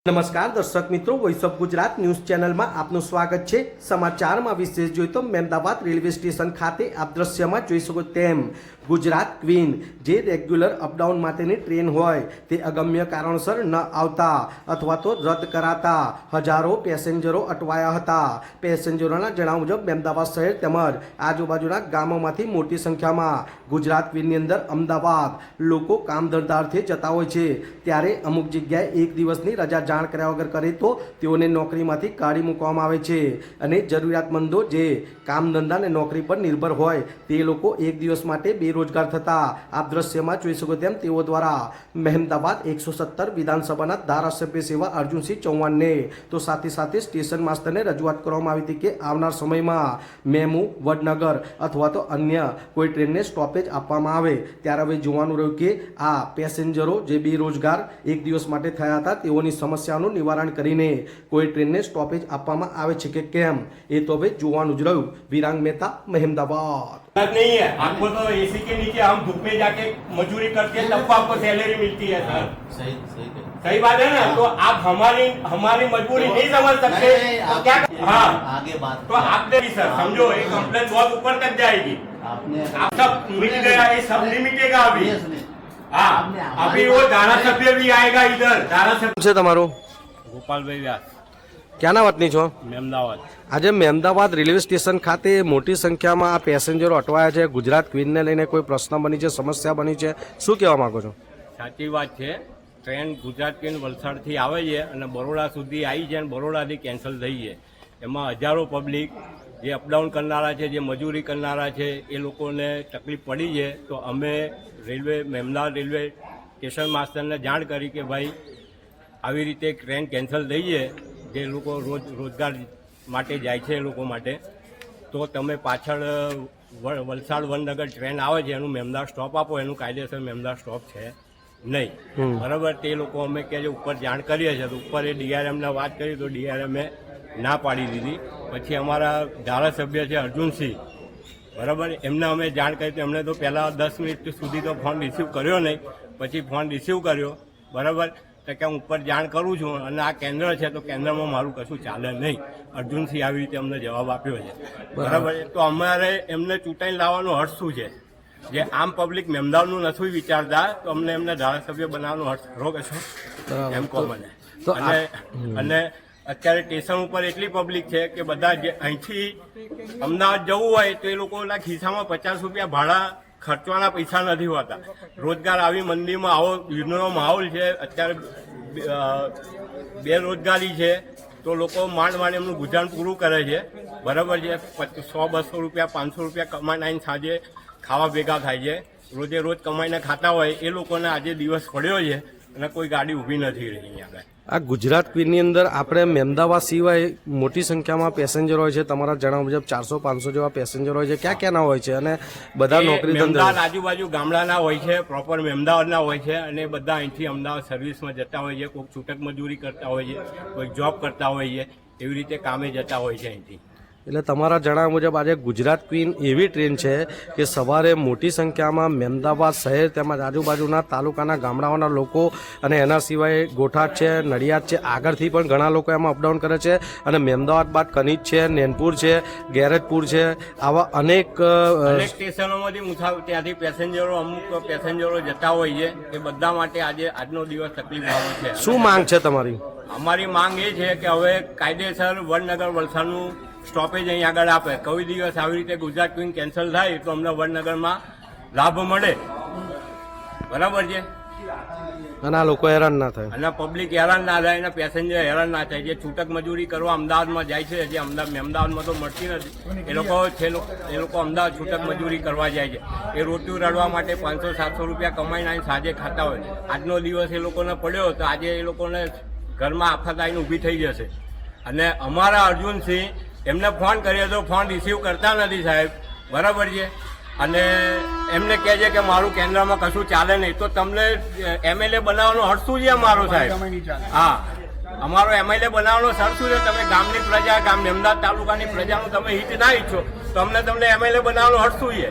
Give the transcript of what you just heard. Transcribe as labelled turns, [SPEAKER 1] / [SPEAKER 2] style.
[SPEAKER 1] નમસ્કાર દર્શક મિત્રો, વોઇસ ઓફ ગુજરાત ન્યૂઝ ચેનલમાં આપનું સ્વાગત છે। સમાચારમાં વિશેષ જોઈએ તો મહેમદાવાદ રેલવે સ્ટેશન ખાતે આપ દ્રશ્યમાં જોઈ શકો તેમ ગુજરાત ક્વીન જે રેગ્યુલર અપડાઉન માટેની ટ્રેન હોય તે અગમ્ય કારણસર ન આવતા અથવા તો રદ કરાતા હજારો પેસેન્જરો અટવાયા હતા। પેસેન્જરોના જણાવ્યા મુજબ મહેમદાવાદ શહેર તેમજ આજુબાજુના ગામોમાંથી મોટી સંખ્યામાં ગુજરાત ક્વીનની અંદર અમદાવાદ લોકો કામ ધંધાર્થે જતા હોય છે, ત્યારે અમુક જગ્યાએ એક દિવસની રજા જાણ કર્યા વગર કરે તો તેઓને નોકરીમાંથી કાઢી મૂકવામાં આવે છે અને જરૂરિયાતમંદો જે કામ ધંધા અને નોકરી પર નિર્ભર હોય તે લોકો એક દિવસ માટે બેરોજગાર થતા આપ દ્રશ્યમાં જોઈ શકો તેમ તેઓ દ્વારા મહેમદાવાદ 117 વિધાનસભાના ધારાસભ્ય સેવા અર્જુનસિંહ ચૌહાણને તો સાથે સાથે સ્ટેશન માસ્ટરને રજૂઆત કરવામાં આવી હતી કે આવનાર સમયમાં મેમુ, વડનગર અથવા તો અન્ય કોઈ ટ્રેનને સ્ટોપેજ આપવામાં આવે। ત્યારે હવે જોવાનું રહ્યું કે આ પેસેન્જરો જે બેરોજગાર એક દિવસ માટે થયા હતા તેઓની સમસ્યાનું નિવારણ કરીને કોઈ ટ્રેનને સ્ટોપેજ આપવામાં આવે છે કે કેમ એ તો હવે જોવાનું જ રહ્યું। વિરાંગ મહેતા, મહેમદાવાદ।
[SPEAKER 2] नहीं है आपको तो एसी के नीचे हम धूप में जाके मजदूरी करते हैं तब आपको सैलरी मिलती है सर। सही बात है ना। तो आप हमारी मजबूरी नहीं समझ सकते तो क्या? हाँ
[SPEAKER 3] आगे बात
[SPEAKER 2] तो आपने भी सर समझो ये कंप्लेन बहुत ऊपर तक जाएगी। आप सब मिल गया, ये सब नहीं मिटेगा अभी। हाँ अभी वो धारासभ्य भी आएगा इधर। धारासभ्य
[SPEAKER 1] છે તમારું?
[SPEAKER 2] गोपालભાઈ व्यास,
[SPEAKER 1] ક્યાંના વતની છો?
[SPEAKER 2] મહેમદાવાદ।
[SPEAKER 1] આજે મહેમદાવાદ રેલવે સ્ટેશન ખાતે મોટી સંખ્યામાં આ પેસેન્જરો અટવાયા છે। ગુજરાત ક્વીનને લઈને કોઈ પ્રશ્ન બની છે, સમસ્યા બની છે, શું કહેવા માંગો છો?
[SPEAKER 2] સાચી વાત છે। ટ્રેન ગુજરાત ક્વીન વલસાડથી આવે છે અને બરોડા સુધી આવી છે અને બરોડાથી કેન્સલ થઈ છે। એમાં હજારો પબ્લિક જે અપડાઉન કરનારા છે, જે મજૂરી કરનારા છે, એ લોકોને તકલીફ પડી છે। તો અમે મહેમદાવાદ રેલવે સ્ટેશન માસ્ટરને જાણ કરી કે ભાઈ આવી રીતે ટ્રેન કેન્સલ થઈ છે, જે લોકો રોજગાર માટે જાય છે એ લોકો માટે, તો તમે પાછળ વલસાડ વડનગર ટ્રેન આવે છે એનું મહેમદાવાદ સ્ટોપ આપો। એનું કાયદેસર મહેમદાવાદ સ્ટોપ છે નહીં, બરાબર। તે લોકો અમે કે ઉપર જાણ કરીએ છીએ તો ઉપર એ ડીઆરએમને વાત કરી તો ડીઆરએમે ના પાડી દીધી। પછી અમારા ધારાસભ્ય છે અર્જુનસિંહ, બરાબર, એમને અમે જાણ કરી તો એમણે તો પહેલાં 10 મિનિટ સુધી તો ફોન રિસીવ કર્યો નહીં, પછી ફોન રિસીવ કર્યો, બરાબર, તો કે હું ઉપર જાણ કરું છું અને આ કેન્દ્ર છે તો કેન્દ્રમાં મારું કશું ચાલે નહીં। અર્જુનસિંહ આવી રીતે અમને જવાબ આપ્યો છે, બરાબર। તો અમારે એમને ચૂંટાઈને લાવવાનો હર્ષ શું છે? જે આમ પબ્લિક મહેમદાવાદનું નથી વિચારતા તો અમને એમને ધારાસભ્ય બનાવવાનો હર્ષ ખરો કશો એમ કહો મને। અને અત્યારે સ્ટેશન ઉપર એટલી પબ્લિક છે કે બધા જે અહીંથી અમદાવાદ જવું હોય તો એ લોકોના ખિસ્સામાં 50 રૂપિયા ભાડા ખર્ચવાના પૈસા નથી હોતા। રોજગાર આવી મંદીમાં આવો યુદ્ધનો માહોલ છે, અત્યારે બેરોજગારી છે, તો લોકો માંડ એમનું ગુજરાન પૂરું કરે છે, બરાબર છે। 100-200 રૂપિયા 500 રૂપિયા કમાઈને આવીને સાંજે ખાવા ભેગા થાય છે, રોજે રોજ કમાઈને ખાતા હોય એ લોકોને આજે દિવસ પડ્યો છે અને કોઈ ગાડી ઊભી નથી રહી અહીંયા આગળ।
[SPEAKER 1] આ ગુજરાત ક્વીનની અંદર આપણે મહેમદાવાદ સિવાય મોટી સંખ્યામાં પેસેન્જર હોય છે, તમારા જણાવ્યા મુજબ 400-500 જેવા પેસેન્જર હોય છે, ક્યાં ક્યાંના હોય છે અને બધા નોકરી
[SPEAKER 2] અમદાવાદ આજુબાજુ ગામડાના હોય છે, પ્રોપર મહેમદાવાદના હોય છે અને બધા અહીંથી અમદાવાદ સર્વિસમાં જતા હોય છે, કોઈક છૂટક મજૂરી કરતા હોય છે, કોઈક જોબ કરતા હોય છે, એવી રીતે કામે જતા હોય છે અહીંથી।
[SPEAKER 1] એટલે તમારા જણાવ્યા મુજબ આજે ગુજરાત ક્વીન એવી ટ્રેન છે કે સવારે મોટી સંખ્યામાં મહેમદાવાદ શહેર તેમજ આજુબાજુના તાલુકાના ગામડાઓના લોકો અને એના સિવાય ગોઠાદ છે, નડિયાદ છે, આગળથી પણ ઘણા લોકો એમાં અપડાઉન કરે છે અને મહેમદાવાદ બાદ કનીજ છે, નૈનપુર છે, ગેરતપુર છે, આવા અનેક
[SPEAKER 2] સ્ટેશનોમાંથી ત્યાંથી પેસેન્જરો અમુક પેસેન્જરો જતા હોય છે, એ બધા માટે આજે આજનો દિવસ તકલીફવાળો છે।
[SPEAKER 1] શું માંગ છે તમારી?
[SPEAKER 2] અમારી માંગ એ છે કે હવે કાયદેસર વડનગર વલસાડનું સ્ટોપેજ અહીં આગળ આપે। કોઈ દિવસ આવી રીતે ગુજરાત ક્વીન કેન્સલ થાય તો અમને વડનગરમાં લાભ મળે, બરાબર છે,
[SPEAKER 1] અને આ લોકો હેરાન ના થાય
[SPEAKER 2] અને પબ્લિક હેરાન ના થાય અને પેસેન્જર હેરાન ના થાય। જે છૂટક મજૂરી કરવા અમદાવાદમાં જાય છે, જે મહેમદાવાદમાં તો મળતી નથી, એ લોકો અમદાવાદ છૂટક મજૂરી કરવા જાય છે, એ રોટિયું રડવા માટે 500-700 રૂપિયા કમાઈને આવીને સાંજે ખાતા હોય। આજનો દિવસ એ લોકોને પડ્યો તો આજે એ લોકોને ઘરમાં આફત આવીને ઊભી થઈ જશે। અને અમારા અર્જુનસિંહ એમને ફોન કર્યો તો ફોન રિસીવ કરતા નથી સાહેબ, બરાબર છે, અને એમને કહે છે કે મારું કેન્દ્રમાં કશું ચાલે નહીં। તો તમને એમએલએ બનાવવાનો હર્ષ શું છે અમારો સાહેબ? હા, અમારો એમએલએ બનાવવાનો હર્ષ શું છે? તમે ગામની પ્રજા, મહેમદાવાદ તાલુકાની પ્રજાનું તમે હિત ના ઈચ્છો તો તમને એમએલએ બનાવવાનો હર્ષ શું છે?